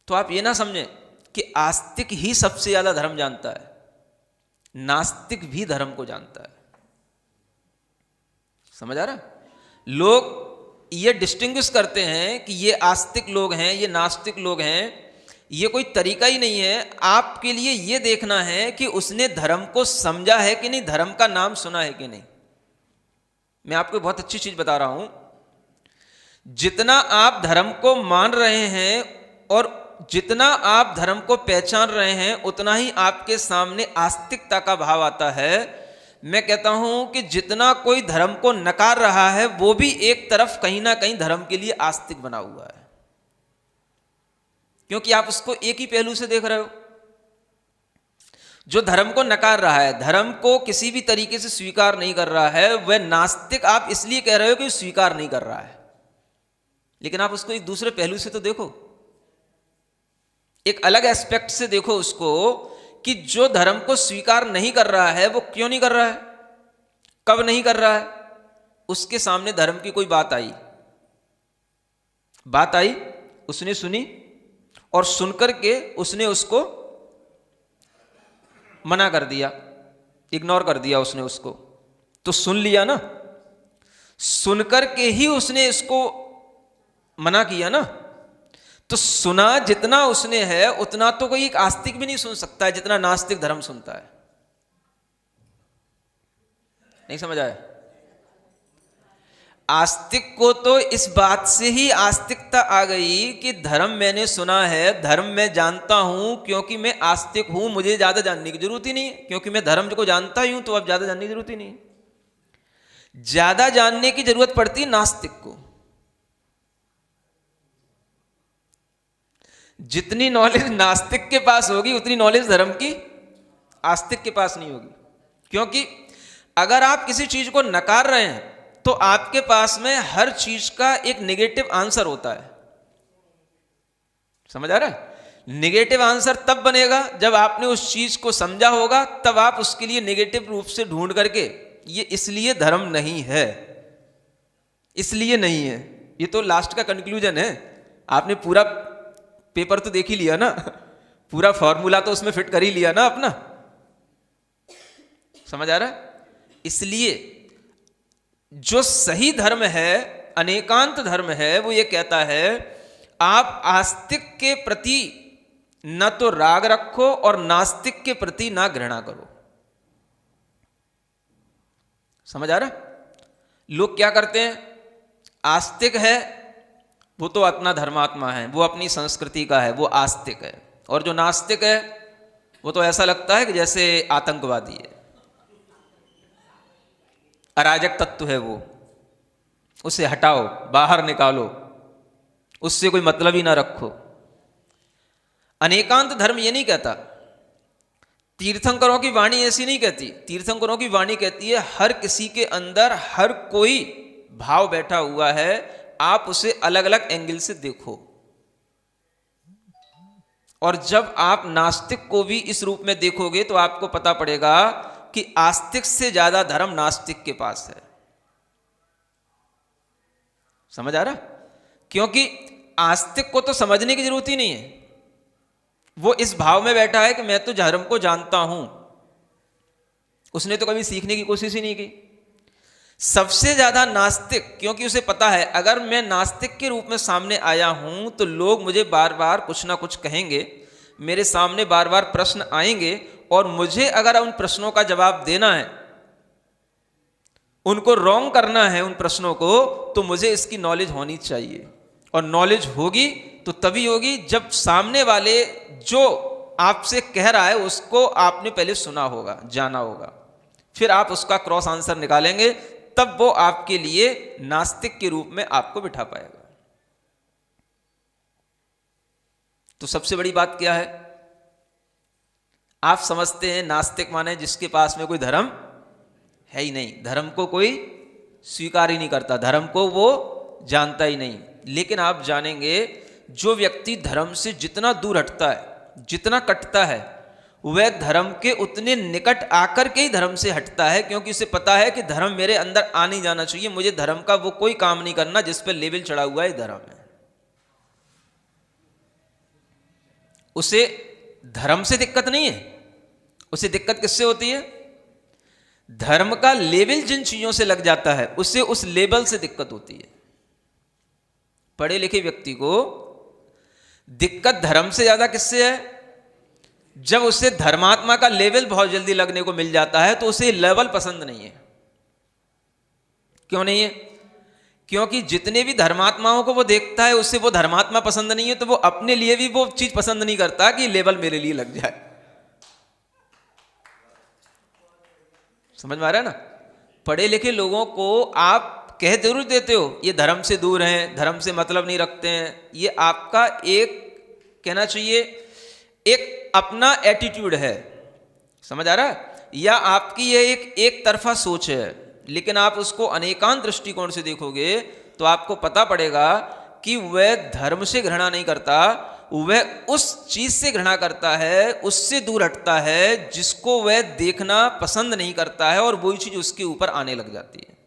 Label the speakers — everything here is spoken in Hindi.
Speaker 1: तो आप ये ना समझें कि आस्तिक ही सबसे ज्यादा धर्म जानता है, नास्तिक भी धर्म को जानता है। समझ आ रहा? लोग ये डिस्टिंग्विश करते हैं कि ये आस्तिक लोग हैं, ये नास्तिक लोग हैं। ये कोई तरीका ही नहीं है। आपके लिए ये देखना है कि उसने धर्म को समझा है कि नहीं, धर्म का नाम सुना है कि नहीं। मैं आपको बहुत अच्छी चीज बता रहा हूं, जितना आप धर्म को मान रहे हैं और जितना आप धर्म को पहचान रहे हैं, उतना ही आपके सामने आस्तिकता का भाव आता है। मैं कहता हूं कि जितना कोई धर्म को नकार रहा है, वो भी एक तरफ कहीं ना कहीं धर्म के लिए आस्तिक बना हुआ है, क्योंकि आप उसको एक ही पहलू से देख रहे हो। जो धर्म को नकार रहा है, धर्म को किसी भी तरीके से स्वीकार नहीं कर रहा है, वह नास्तिक आप इसलिए कह रहे हो कि स्वीकार नहीं कर रहा है। लेकिन आप उसको एक दूसरे पहलू से तो देखो, एक अलग एस्पेक्ट से देखो उसको, कि जो धर्म को स्वीकार नहीं कर रहा है वो क्यों नहीं कर रहा है, कब नहीं कर रहा है। उसके सामने धर्म की कोई बात आई, उसने सुनी और सुनकर के उसने उसको मना कर दिया, इग्नोर कर दिया उसने उसको। तो सुन लिया ना, सुनकर के ही उसने इसको मना किया ना। तो सुना जितना उसने है, उतना तो कोई एक आस्तिक भी नहीं सुन सकता है जितना नास्तिक धर्म सुनता है। नहीं समझ आया? आस्तिक को तो इस बात से ही आस्तिकता आ गई कि धर्म मैंने सुना है, धर्म मैं जानता हूं, क्योंकि मैं आस्तिक हूं, मुझे ज्यादा जानने की जरूरत ही नहीं है, क्योंकि मैं धर्म को जानता ही हूं, तो अब ज्यादा जानने की जरूरत ही नहीं है। ज्यादा जानने की जरूरत पड़ती है नास्तिक को। जितनी नॉलेज नास्तिक के पास होगी, उतनी नॉलेज धर्म की आस्तिक के पास नहीं होगी। क्योंकि अगर आप किसी चीज को नकार रहे हैं, तो आपके पास में हर चीज का एक नेगेटिव आंसर होता है। समझ आ रहा है? नेगेटिव आंसर तब बनेगा जब आपने उस चीज को समझा होगा, तब आप उसके लिए नेगेटिव रूप से ढूंढ करके ये इसलिए धर्म नहीं है, इसलिए नहीं है। ये तो लास्ट का कंक्लूजन है। आपने पूरा पेपर तो देख ही लिया ना, पूरा फॉर्मूला तो उसमें फिट कर ही लिया ना अपना। समझ आ रहा है? इसलिए जो सही धर्म है, अनेकांत धर्म है, वो ये कहता है आप आस्तिक के प्रति न तो राग रखो और नास्तिक के प्रति ना घृणा करो। समझ आ रहा? लोग क्या करते हैं, आस्तिक है वो तो अपना धर्मात्मा है, वो अपनी संस्कृति का है, वो आस्तिक है। और जो नास्तिक है वो तो ऐसा लगता है कि जैसे आतंकवादी है, अराजक तत्व है वो, उसे हटाओ, बाहर निकालो, उससे कोई मतलब ही ना रखो। अनेकांत धर्म ये नहीं कहता, तीर्थंकरों की वाणी ऐसी नहीं कहती। तीर्थंकरों की वाणी कहती है हर किसी के अंदर हर कोई भाव बैठा हुआ है, आप उसे अलग अलग एंगल से देखो। और जब आप नास्तिक को भी इस रूप में देखोगे तो आपको पता पड़ेगा कि आस्तिक से ज्यादा धर्म नास्तिक के पास है। समझ आ रहा? क्योंकि आस्तिक को तो समझने की जरूरत ही नहीं है, वो इस भाव में बैठा है कि मैं तो धर्म को जानता हूं, उसने तो कभी सीखने की कोशिश ही नहीं की। सबसे ज्यादा नास्तिक, क्योंकि उसे पता है अगर मैं नास्तिक के रूप में सामने आया हूं तो लोग मुझे बार बार कुछ ना कुछ कहेंगे, मेरे सामने बार बार प्रश्न आएंगे, और मुझे अगर उन प्रश्नों का जवाब देना है, उनको रॉन्ग करना है उन प्रश्नों को, तो मुझे इसकी नॉलेज होनी चाहिए। और नॉलेज होगी तो तभी होगी जब सामने वाले जो आपसे कह रहा है उसको आपने पहले सुना होगा, जाना होगा, फिर आप उसका क्रॉस आंसर निकालेंगे, तब वो आपके लिए नास्तिक के रूप में आपको बिठा पाएगा। तो सबसे बड़ी बात क्या है, आप समझते हैं नास्तिक माने जिसके पास में कोई धर्म है ही नहीं, धर्म को कोई स्वीकार ही नहीं करता, धर्म को वो जानता ही नहीं। लेकिन आप जानेंगे जो व्यक्ति धर्म से जितना दूर हटता है, जितना कटता है, वह धर्म के उतने निकट आकर के ही धर्म से हटता है, क्योंकि उसे पता है कि धर्म मेरे अंदर आ नहीं जाना चाहिए, मुझे धर्म का वो कोई काम नहीं करना जिस पर लेवल चढ़ा हुआ है धर्म है। उसे धर्म से दिक्कत नहीं है, उसे दिक्कत किससे होती है? धर्म का लेवल जिन चीजों से लग जाता है उससे उस लेवल से दिक्कत होती है। पढ़े लिखे व्यक्ति को दिक्कत धर्म से ज्यादा किससे है? जब उसे धर्मात्मा का लेवल बहुत जल्दी लगने को मिल जाता है तो उसे लेवल पसंद नहीं है। क्यों नहीं है? क्योंकि जितने भी धर्मात्माओं को वो देखता है उससे वो धर्मात्मा पसंद नहीं है, तो वो अपने लिए भी वो चीज पसंद नहीं करता कि लेवल मेरे लिए लग जाए। समझ में आ रहा है ना? पढ़े लिखे लोगों को आप कह जरूर देते हो ये धर्म से दूर हैं, धर्म से मतलब नहीं रखते हैं, ये आपका एक कहना चाहिए एक अपना एटीट्यूड है। समझ आ रहा है? या आपकी ये एक तरफा सोच है। लेकिन आप उसको अनेकांत दृष्टिकोण से देखोगे तो आपको पता पड़ेगा कि वह धर्म से घृणा नहीं करता, वह उस चीज से घृणा करता है, उससे दूर हटता है जिसको वह देखना पसंद नहीं करता है, और वही चीज उसके ऊपर आने लग जाती है।